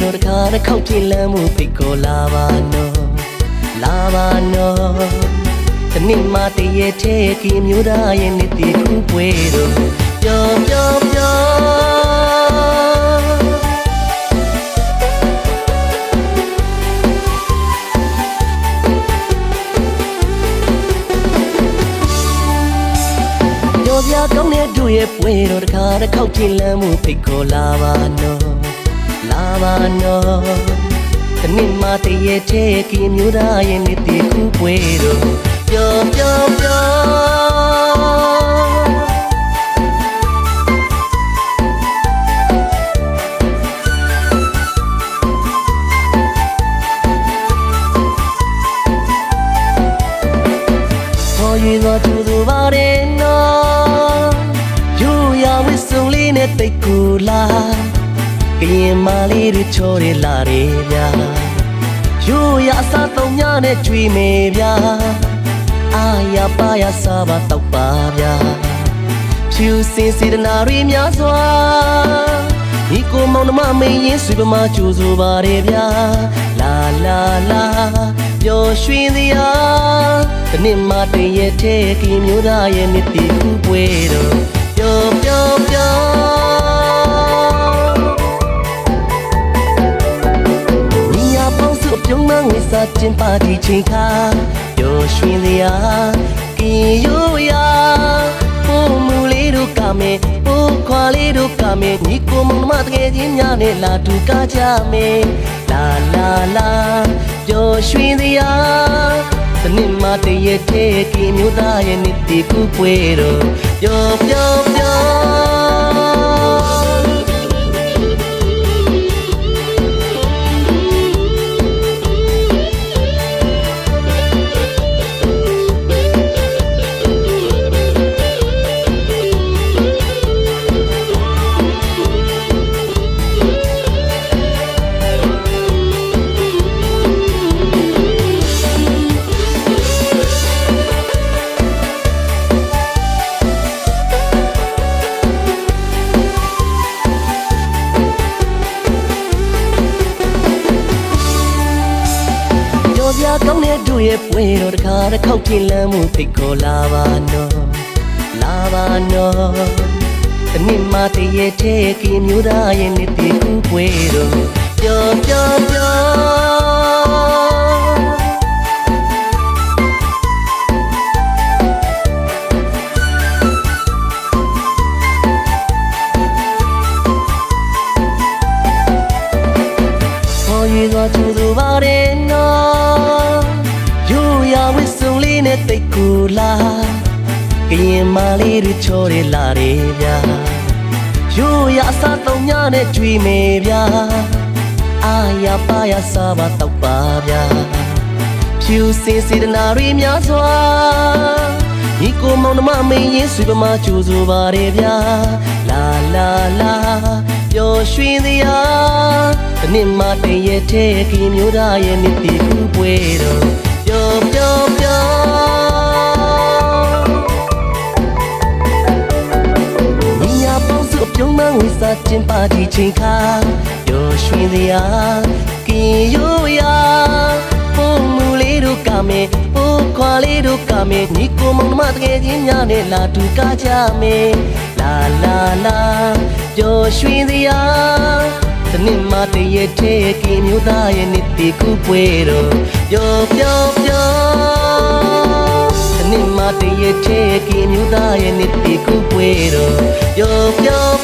တော့တခါတစ်ခေါက်ပြင်လမ်းမှုဖိတ်ခေါ်လာပါနော်လာပါနော်တနေ့မှတည့်ရဲ့ထဲကီမျိုးသားရဲ့နှစ်တည်ခုပွဲတော့ပျော်ပျော်ပျော်ပြကောင်းတဲ့တို့ရဲ့ပွဲတော်တခါတစ်ခေါက်ပြင်လမ်းမှုဖိတ်ခေါ်လာပါနော်လာပါနော်တနေ့မှတည့်ရဲ့ထဲကီမျိုးသားရဲ့နှစ်တည်ခုပွဲတော့ပျော်ပျော်ပျော်ရွေသွားသူသူပါတယ်နော်ယူရဝစ်စုံလေးနဲ့တိတ်ကူလာကရင်မလေးတွေချော်ရလာတယ်ဗျာယူရအစားသုံးညနဲ့ကြွေမေဗျာအာရပါရစားပါတော့ပါဗျာဖြူစင်စေတနာတွေများစွာဒီကိုမောင်နှမမင်းရင်ဆွေပမာကြိုးဆိုပါတယ်ဗျာလာလာလာပျော်ရွှင်တရားတနေ့မှတည့်ရဲ့ထဲကီမျိုးသားရဲ့နှစ်တည်ခုပွဲတော့ပျော်ပျော်ပျော်ညီယာပေါင်းစုပြုံးမငွေစားကျင်းပါတီချိန်ခါပျော်ရွှင်တရားကီရိုးရာပုံမူလေးတို့ကမယ်ပိုးခွာလေးတို့ကမယ်ညီကိုမောင်နှမတကယ်ချင်းများနဲ့လာတူကားကြမယ်လာလာလာပျော်ရွှင်တရားတနေ့မှတည့်ရဲ့ထဲကီမျိုးသားရဲ့နှစ်တည်ခုပွဲတော့ပျော်ပျော်ပျော်ပြကောင်းတဲ့တို့ရဲ့ပွဲတော်တခါတစ်ခေါက်ပြင်လမ်းမှုဖိတ်ခေါ်လာပါနော်လာပါနော်တနေ့မှတည့်ရဲ့ထဲကီမျိုးသားရဲ့နှစ်တည်ခုပွဲတော့ပျော်ပျော်ပျော်ရွေသွားသူသူပါတယ်နော်ယူရဝစ်စုံလေးနဲ့တိတ်ကူလာကရင်မလေးတွေချော်ရလာတယ်ဗျာယူရအစားသုံးညနဲ့ကြွေမေဗျာအာရပါရစားပါတော့ပါဗျာဖြူစင်စေတနာတွေများစွာဒီကိုမောင်နှမမင်းရင်ဆွေပမာကြိုးဆိုပါတယ်ဗျာလာလာလာပျော်ရွှင်တရားတနေ့မှတည့်ရဲ့ထဲကီမျိုးသားရဲ့နှစ်တည်ခုပွဲတော့ပျော်ပျော်ပျော်ညီယာပေါင်းစုပြုံးမငွေစားကျင်းပါတီချိန်ခါပျော်ရွှင်တရားကင်ရိုးရာပုံမူလေးတို့ကမယ်ပိုးခွာလေးတို့ကမယ်ညီကိုမောင်နှမတကယ်ချင်းများနဲ့လာတူကားကြမယ်လာလာလာပျော်ရွှင်တရားတနေ့မှတည့်ရဲ့ထဲကီမျိုးသားရဲ့နှစ်တည်ခုပွဲတော့ပျော်ပျော်ပျော်တနေ့မှတည့်ရဲ့ထဲကီမျိုးသားရဲ့နှစ်တည်ခုပွဲတော့ပျော်ပျော်